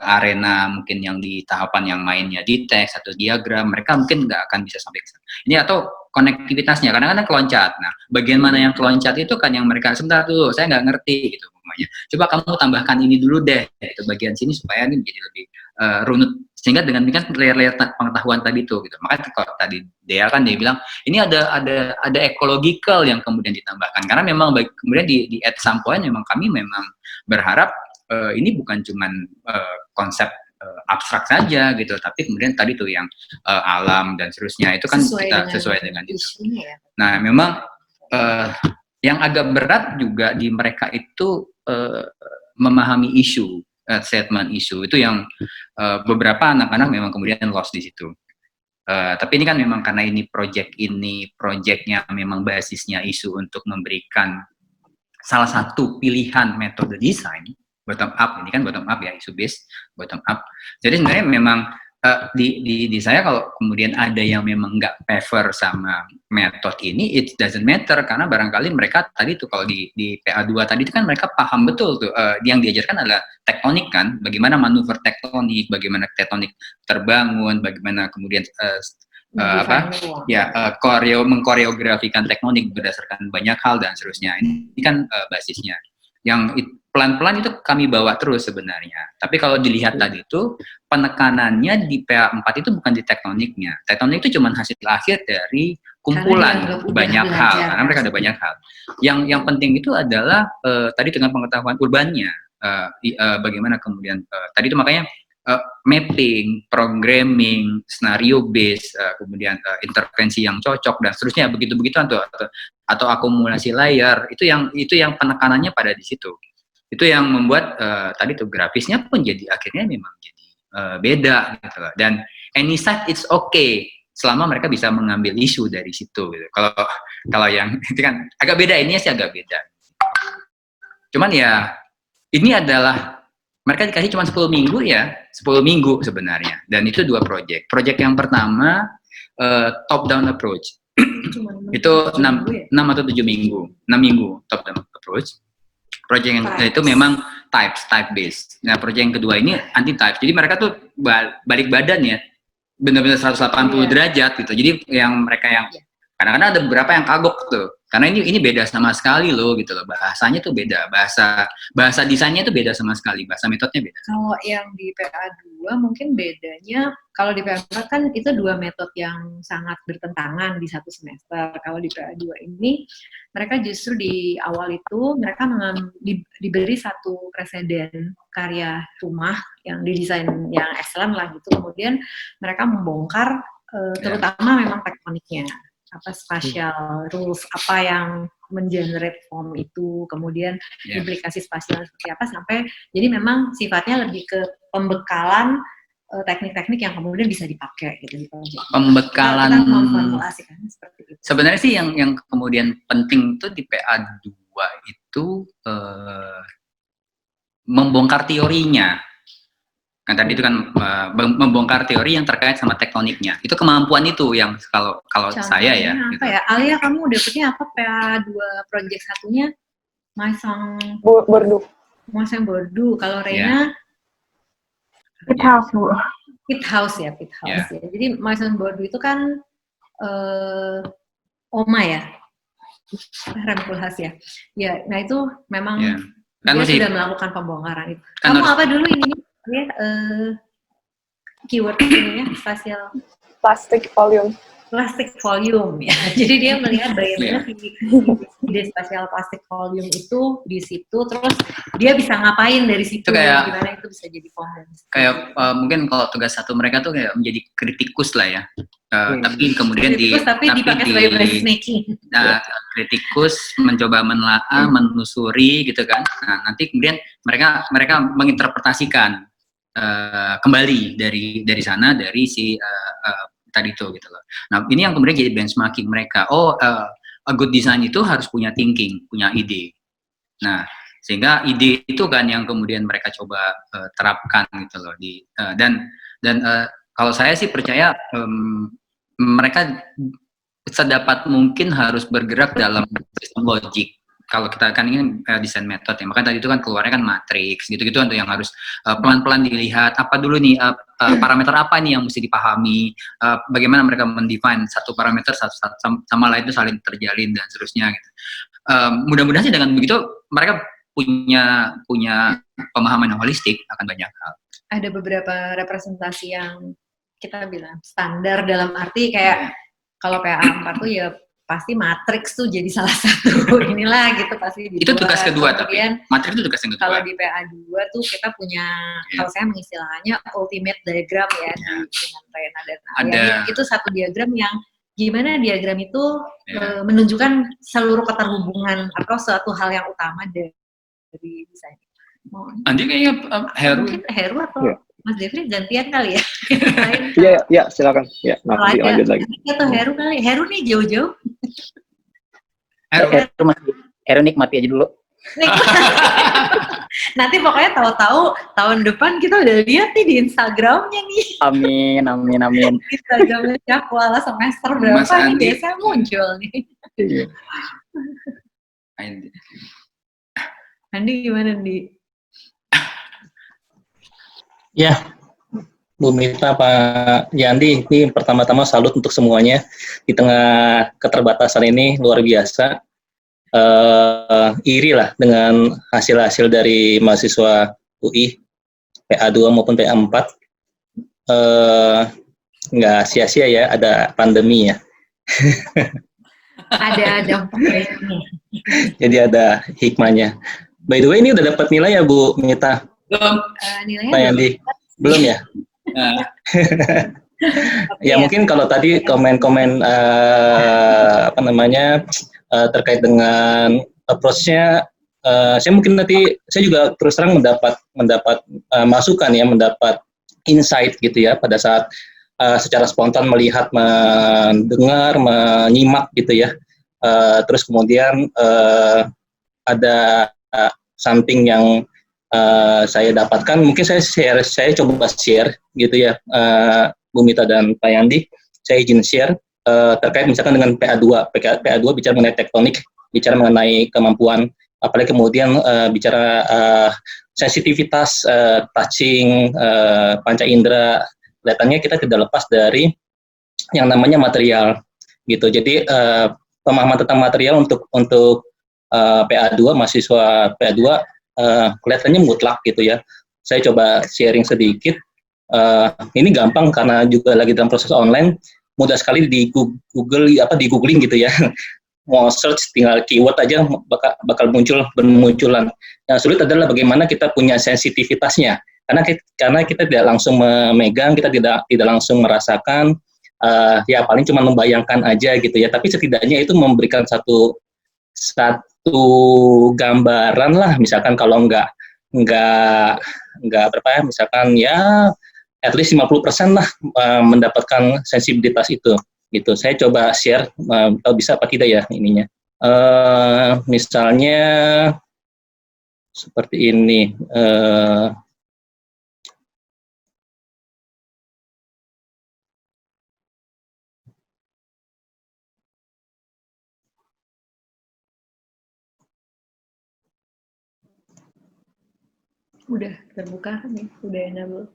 arena mungkin yang di tahapan yang mainnya di teks atau diagram, mereka mungkin nggak akan bisa sampai ke sana. Ini atau konektivitasnya kadang-kadang keloncat. Nah, bagian mana yang keloncat itu kan yang mereka sebentar dulu, saya nggak ngerti gitu umpamanya. Coba kamu tambahkan ini dulu deh, itu bagian sini supaya ini menjadi lebih runut. Sehingga dengan layer-layer pengetahuan tadi itu gitu. Makanya kalau tadi dia bilang ini ada ecological yang kemudian ditambahkan karena memang kemudian di at some point memang kami memang berharap ini bukan cuman konsep abstrak saja gitu, tapi kemudian tadi tuh yang alam dan seterusnya itu kan sesuai dengan itu. Ya. Nah memang yang agak berat juga di mereka itu memahami isu. Statement isu itu yang beberapa anak-anak memang kemudian lost di situ. Tapi ini kan memang karena ini projectnya memang basisnya isu untuk memberikan salah satu pilihan metode desain bottom up. Ini kan bottom up ya, isu based bottom up. Jadi sebenarnya memang di saya kalau kemudian ada yang memang nggak favor sama metode ini, it doesn't matter karena barangkali mereka tadi tuh kalau di PA2 tadi itu kan mereka paham betul tuh yang diajarkan adalah tektonik kan, bagaimana manuver tektonik, bagaimana tektonik terbangun, bagaimana kemudian mengkoreografikan tektonik berdasarkan banyak hal dan seterusnya. Ini kan basisnya. Yang pelan-pelan itu kami bawa terus sebenarnya. Tapi kalau dilihat tadi itu penekanannya di PA4 itu bukan di tektoniknya. Tektonik itu cuma hasil akhir dari kumpulan banyak hal. Karena mereka ada banyak hal. Yang penting itu adalah tadi dengan pengetahuan urbannya. Bagaimana kemudian tadi itu makanya mapping, programming, scenario based, kemudian intervensi yang cocok dan seterusnya begitu-begitu atau akumulasi layer itu yang penekanannya pada di situ. Itu yang membuat tadi tuh grafisnya pun jadi akhirnya memang jadi beda gitu loh. Dan any side it's okay selama mereka bisa mengambil isu dari situ gitu. Kalau yang itu kan agak beda, ini sih agak beda. Cuman ya ini adalah mereka dikasih cuma 10 minggu ya, 10 minggu sebenarnya. Dan itu 2 project. Project yang pertama top down approach. Itu 6 atau 7 minggu. 6 minggu top down approach. Project yang itu memang type based. Nah, project yang kedua ini anti type. Jadi mereka tuh balik badan ya. Benar-benar 180 derajat gitu. Jadi yang mereka yang kadang-kadang ada beberapa yang kagok tuh. Karena ini beda sama sekali loh gitu loh. Bahasanya tuh beda. Bahasa desainnya tuh beda sama sekali. Bahasa metodenya beda. Kalau yang di PA2 mungkin bedanya, kalau di PA4 kan itu 2 metode yang sangat bertentangan di satu semester. Kalau di PA2 ini mereka justru di awal itu mereka diberi satu preseden karya rumah yang didesain yang excellent lah gitu. Kemudian mereka membongkar terutama memang tektoniknya. Apa spatial rules, apa yang mengenerate form itu, kemudian implikasi spasial seperti apa sampai jadi memang sifatnya lebih ke pembekalan teknik-teknik yang kemudian bisa dipakai gitu di proyek. Pembekalan. Kita memformulasikan seperti itu. Sebenarnya sih yang kemudian penting itu di PA2 itu membongkar teorinya. Kan tadi itu kan membongkar teori yang terkait sama tektoniknya. Itu kemampuan itu yang kalau saya ya. Apa gitu. ya? Alia, kamu dapetnya apa PA2 project satunya? Masang Bordeaux. Masang Bordeaux. Kalau Reina? Pit House, Bu. Pit House ya. Jadi Masang Bordeaux itu kan Oma ya? Remkulhas ya? Ya, nah itu memang kan dia masih, sudah melakukan pembongkaran itu. Kan Kamu apa dulu ini? keyword ini ya, spatial Plastic volume. plastic volume ya. Jadi dia melihat bagaimana si ide spatial plastic volume itu di situ, terus dia bisa ngapain dari situ, kayak, gimana itu bisa jadi fondasi. Kayak mungkin kalau tugas satu mereka tuh kayak menjadi kritikus lah ya. Tapi kemudian dipakai sebagai business making. Nah, kritikus mencoba menelaah, menelusuri gitu kan. Nah, nanti kemudian mereka menginterpretasikan kembali dari sana dari si tadi itu gitu loh. Nah, ini yang kemudian jadi benchmarking mereka. A good design itu harus punya thinking, punya ide. Nah, sehingga ide itu kan yang kemudian mereka coba terapkan gitu loh dan kalau saya sih percaya mereka sedapat mungkin harus bergerak dalam sistem logik. Kalau kita kan ini desain metode ya, makanya tadi itu kan keluarnya kan matriks gitu-gitu kan tuh yang harus pelan-pelan dilihat apa dulu nih parameter apa nih yang mesti dipahami, bagaimana mereka mendefine satu parameter sama lain itu saling terjalin dan seterusnya gitu. Mudah-mudahan sih dengan begitu mereka punya pemahaman yang holistik akan banyak hal. Ada beberapa representasi yang kita bilang standar dalam arti kayak kalau PA 4 tuh ya pasti matriks tuh jadi salah satu inilah gitu pasti dibuat. Itu tugas kedua. Kemudian, tapi matriks itu tugas yang kedua. Kalau di PA 2 tuh kita punya kalau saya mengistilahnya ultimate diagram ya dengan Rena dan Aryani. Itu satu diagram yang gimana diagram itu menunjukkan seluruh keterhubungan atau suatu hal yang utama dari desain. Andi kayaknya Heru. Mungkin Heru atau Mas Devri gantian kali ya. Iya, silakan. Ya, nanti lanjut lagi. Atau Heru kali. Heru nih jauh-jauh. Heru nikmati aja dulu. Nanti pokoknya tahu-tahu tahun depan kita udah lihat nih di Instagramnya nih. Amin. Instagramnya Cakwala semester berapa nih biasanya muncul nih. Andi gimana Andi? Ya, Bu Mita, Pak Yandi, ini pertama-tama salut untuk semuanya di tengah keterbatasan ini luar biasa. Iri lah dengan hasil-hasil dari mahasiswa UI PA2 maupun PA4. Nggak sia-sia ya, ada pandemi ya. Ada dampaknya. Jadi ada hikmahnya. By the way, ini udah dapat nilai ya Bu Mita? Belum. Nilainya Pak Yandi? Belum ya? Ya mungkin kalau tadi komen-komen terkait dengan approach-nya, saya mungkin nanti saya juga terus terang mendapat masukan ya, mendapat insight gitu ya pada saat secara spontan melihat, mendengar, menyimak gitu ya. Terus kemudian ada something yang saya dapatkan, mungkin saya coba share gitu ya, Bu Mita dan Pak Yandi, saya izin share terkait misalkan dengan PA2 bicara mengenai tektonik, bicara mengenai kemampuan, apalagi kemudian bicara sensitivitas, touching, panca indera, kelihatannya kita tidak lepas dari yang namanya material gitu. Jadi pemahaman tentang material untuk PA2, mahasiswa PA2 kelihatannya mutlak gitu ya. Saya coba sharing sedikit. Ini gampang karena juga lagi dalam proses online, mudah sekali di googling gitu ya. Mau search tinggal keyword aja bakal bermunculan. Yang sulit adalah bagaimana kita punya sensitivitasnya. Karena kita tidak langsung memegang, kita tidak langsung merasakan, ya paling cuma membayangkan aja gitu ya. Tapi setidaknya itu memberikan satu gambaran lah, misalkan kalau nggak berapa ya, misalkan ya at least 50% lah mendapatkan sensibilitas itu gitu. Saya coba share, tahu bisa apa tidak ya ininya. Misalnya seperti ini. Udah terbuka kan ya? Udah enable.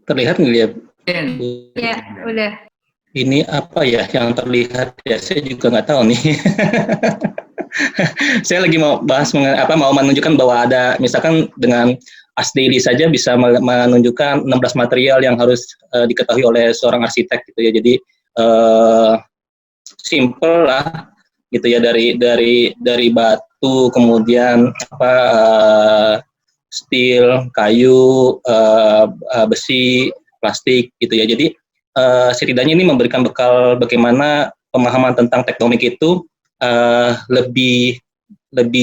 Terlihat nggak ya? Ya, udah. Ini apa ya yang terlihat ya? Saya juga nggak tahu nih. Saya lagi mau bahas mau menunjukkan bahwa ada misalkan dengan AskDaily saja bisa menunjukkan 16 material yang harus diketahui oleh seorang arsitek gitu ya. Jadi simple lah gitu ya, dari batu, kemudian steel, kayu, besi, plastik gitu ya. Jadi setidaknya ini memberikan bekal bagaimana pemahaman tentang tektonik itu lebih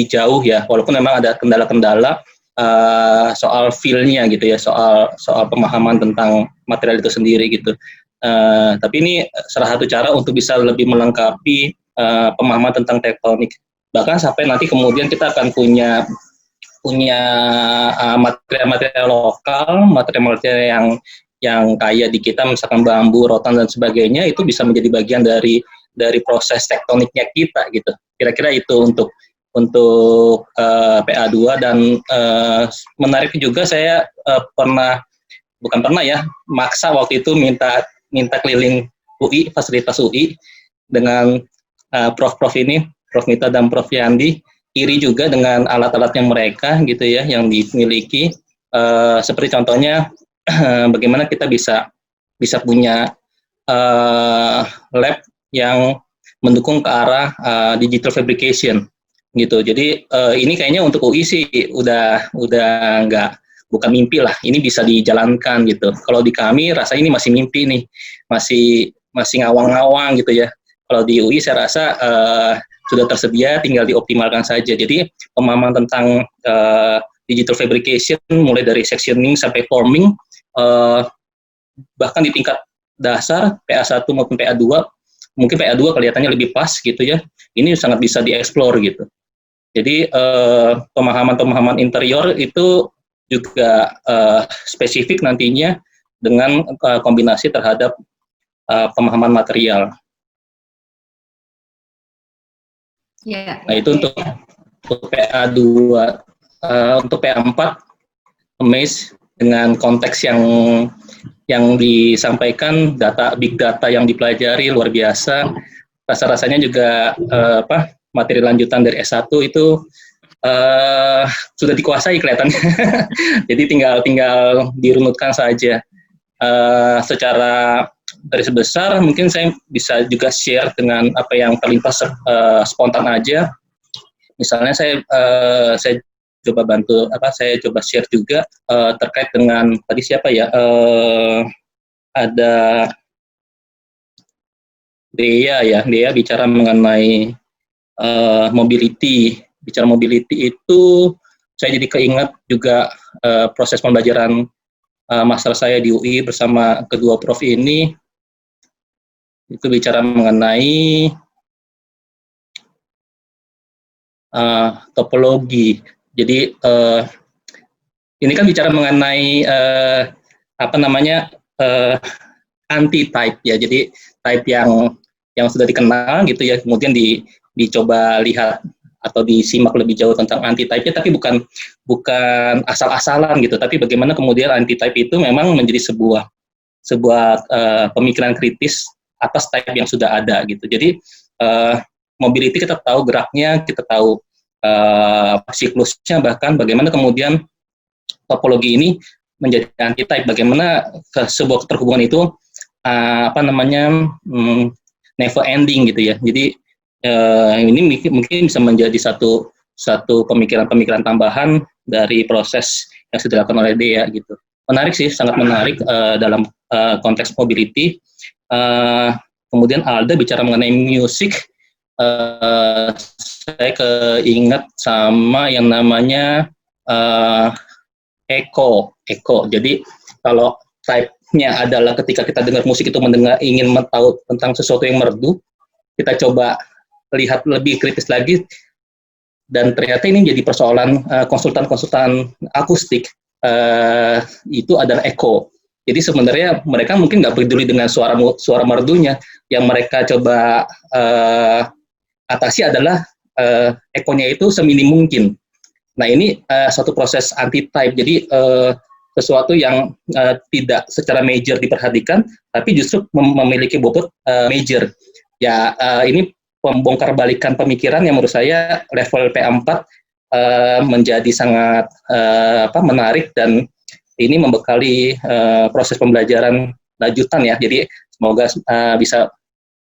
jauh ya, walaupun memang ada kendala-kendala soal feel-nya gitu ya, soal pemahaman tentang material itu sendiri gitu. Tapi ini salah satu cara untuk bisa lebih melengkapi pemahaman tentang tektonik. Bahkan sampai nanti kemudian kita akan punya material-material lokal, material-material yang kaya di kita, misalkan bambu, rotan dan sebagainya, itu bisa menjadi bagian dari proses tektoniknya kita gitu. Kira-kira itu untuk PA2. Dan menarik juga, saya maksa waktu itu minta keliling UI, fasilitas UI dengan prof ini, Prof Mita dan Prof Yandi, iri juga dengan alat-alatnya mereka gitu ya yang dimiliki, seperti contohnya bagaimana kita bisa punya lab yang mendukung ke arah digital fabrication gitu. Jadi ini kayaknya untuk UI sih udah bukan mimpi lah, ini bisa dijalankan gitu. Kalau di kami rasanya ini masih mimpi nih, masih ngawang-ngawang gitu ya. Kalau di UI saya rasa sudah tersedia, tinggal dioptimalkan saja. Jadi pemahaman tentang digital fabrication mulai dari sectioning sampai forming, bahkan di tingkat dasar PA1 maupun PA2, mungkin PA2 kelihatannya lebih pas gitu ya, ini sangat bisa dieksplor gitu. Jadi pemahaman interior itu juga spesifik nantinya dengan kombinasi terhadap pemahaman material. Nah itu untuk PA2. Untuk PA4, Amaze dengan konteks yang disampaikan, big data yang dipelajari luar biasa. Rasa-rasanya juga materi lanjutan dari S1 itu sudah dikuasai kelihatannya. Jadi tinggal dirunutkan saja. Secara garis besar mungkin saya bisa juga share dengan apa yang terlintas spontan aja. Misalnya saya coba saya coba share juga terkait dengan tadi siapa ya, ada Dea bicara mengenai mobility. Bicara mobility itu saya jadi keingat juga proses pembelajaran master saya di UI bersama kedua prof ini, itu bicara mengenai topologi. Jadi ini kan bicara mengenai anti-type ya. Jadi type yang sudah dikenal gitu ya, kemudian dicoba lihat atau disimak lebih jauh tentang anti-type-nya, tapi bukan asal-asalan gitu, tapi bagaimana kemudian anti-type itu memang menjadi sebuah pemikiran kritis atas type yang sudah ada gitu. Jadi mobility kita tahu geraknya, kita tahu siklusnya, bahkan bagaimana kemudian topologi ini menjadi anti-type, bagaimana sebuah keterhubungan itu never ending gitu ya. Jadi ini mungkin bisa menjadi satu pemikiran tambahan dari proses yang sudah dilakukan oleh Dea gitu. Menarik sih, sangat menarik dalam konteks mobility. Kemudian Alda bicara mengenai musik, saya keinget sama yang namanya echo. Jadi kalau type-nya adalah ketika kita dengar musik itu ingin tahu tentang sesuatu yang merdu, kita coba lihat lebih kritis lagi, dan ternyata ini jadi persoalan konsultan akustik itu adalah echo. Jadi sebenarnya mereka mungkin nggak peduli dengan suara merdunya, yang mereka coba atasi adalah ekonya itu seminim mungkin. Nah ini suatu proses anti-type. Jadi sesuatu yang tidak secara major diperhatikan, tapi justru memiliki bobot major. Ya, ini pembongkar balikan pemikiran yang menurut saya level PA4 menjadi sangat menarik, dan ini membekali proses pembelajaran lanjutan ya. Jadi semoga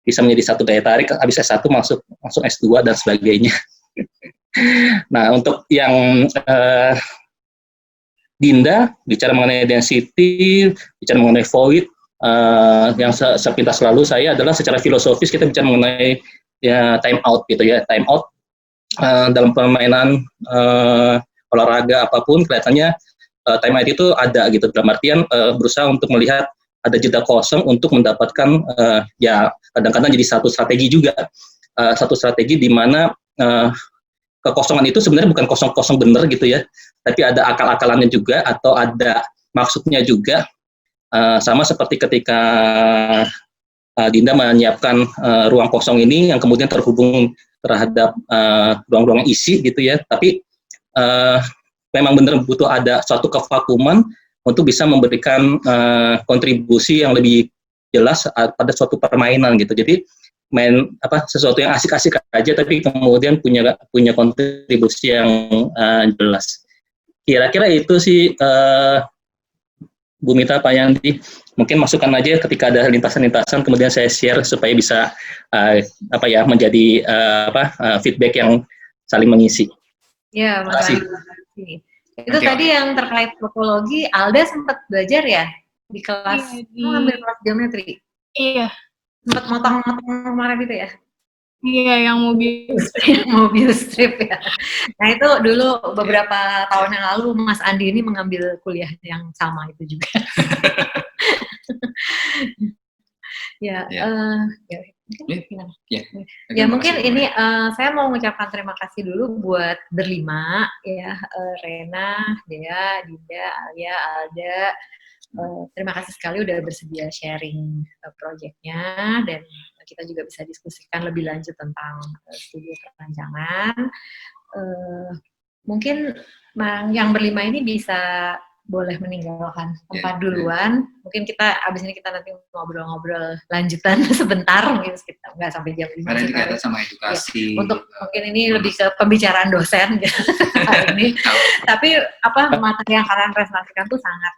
bisa menjadi satu daya tarik habis S1 masuk S2 dan sebagainya. Nah, untuk yang Dinda bicara mengenai density, bicara mengenai void, yang sepintas lalu saya adalah secara filosofis kita bicara mengenai ya, time out gitu ya. Time out dalam permainan olahraga apapun kelihatannya time out itu ada gitu, dalam artian berusaha untuk melihat ada jeda kosong untuk mendapatkan ya kadang-kadang jadi satu strategi juga, satu strategi di mana kekosongan itu sebenarnya bukan kosong-kosong bener gitu ya, tapi ada akal-akalannya juga atau ada maksudnya juga, sama seperti ketika Dinda menyiapkan ruang kosong ini yang kemudian terhubung terhadap ruang-ruang isi gitu ya, tapi memang benar butuh ada suatu kevakuman untuk bisa memberikan kontribusi yang lebih jelas pada suatu permainan gitu. Jadi main sesuatu yang asik-asik aja tapi kemudian punya kontribusi yang jelas. Kira-kira itu sih Bu Mita, Pak Yandi, mungkin masukkan aja ketika ada lintasan-lintasan kemudian saya share supaya bisa menjadi feedback yang saling mengisi. Ya, makasih. Itu tadi yang terkait topologi, Alda sempat belajar ya di kelas, ngambil kelas geometri. Iya. Sempat motong-motong kemarin itu ya? Iya, yang mobil strip ya. Nah itu dulu beberapa tahun yang lalu Mas Andi ini mengambil kuliah yang sama itu juga. Mungkin ini saya mau mengucapkan terima kasih dulu buat berlima ya, Rena, Dea, Dinda, Alia, Alda. Terima kasih sekali udah bersedia sharing proyeknya, dan kita juga bisa diskusikan lebih lanjut tentang studi perancangan. Mungkin yang berlima ini bisa boleh meninggalkan tempat duluan. Mungkin kita abis ini kita nanti ngobrol-ngobrol lanjutan sebentar, mungkin kita nggak sampai jam 5. Karena dikaitan sama edukasi. Ya, untuk mungkin ini lebih ke pembicaraan dosen hari ini. Tapi materi yang kalian presentasikan tuh sangat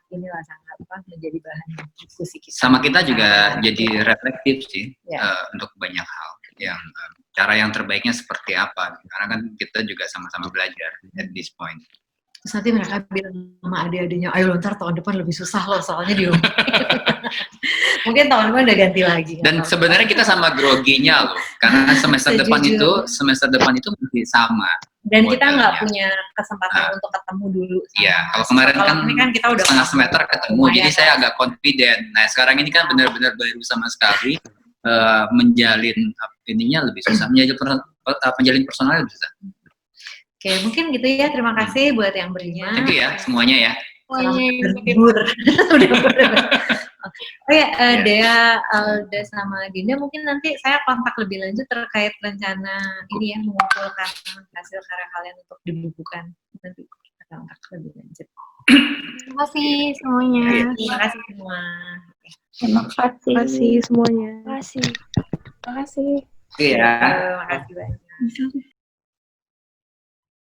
menjadi bahan diskusi kita. Sama kita juga jadi reflektif sih untuk banyak hal. Yang cara yang terbaiknya seperti apa? Karena kan kita juga sama-sama belajar at this point. Terus nanti mereka bilang sama adik-adiknya, ayo ntar tahun depan lebih susah loh, soalnya di rumah. Mungkin tahun depan udah ganti lagi. Dan sebenarnya kita sama groginya loh, karena semester depan itu masih sama. Dan kita nggak punya kesempatan untuk ketemu dulu. Iya, kalau kemarin kan kita udah setengah semester ketemu, jadi saya agak confident. Nah sekarang ini kan benar-benar baru sama sekali menjalin ininya lebih susah, menjalin personalnya lebih susah. Oke, mungkin gitu ya. Terima kasih buat yang berinya. Itu ya, semuanya ya. Berlibur. Dea, Alda sama Dinda, mungkin nanti saya kontak lebih lanjut terkait rencana ini ya, mengumpulkan hasil karya kalian untuk dibukukan. Nanti kita kontak lebih lanjut. Terima kasih semuanya. Terima kasih semua. Terima kasih semuanya. Terima kasih. Terima kasih. Iya. Terima kasih banyak.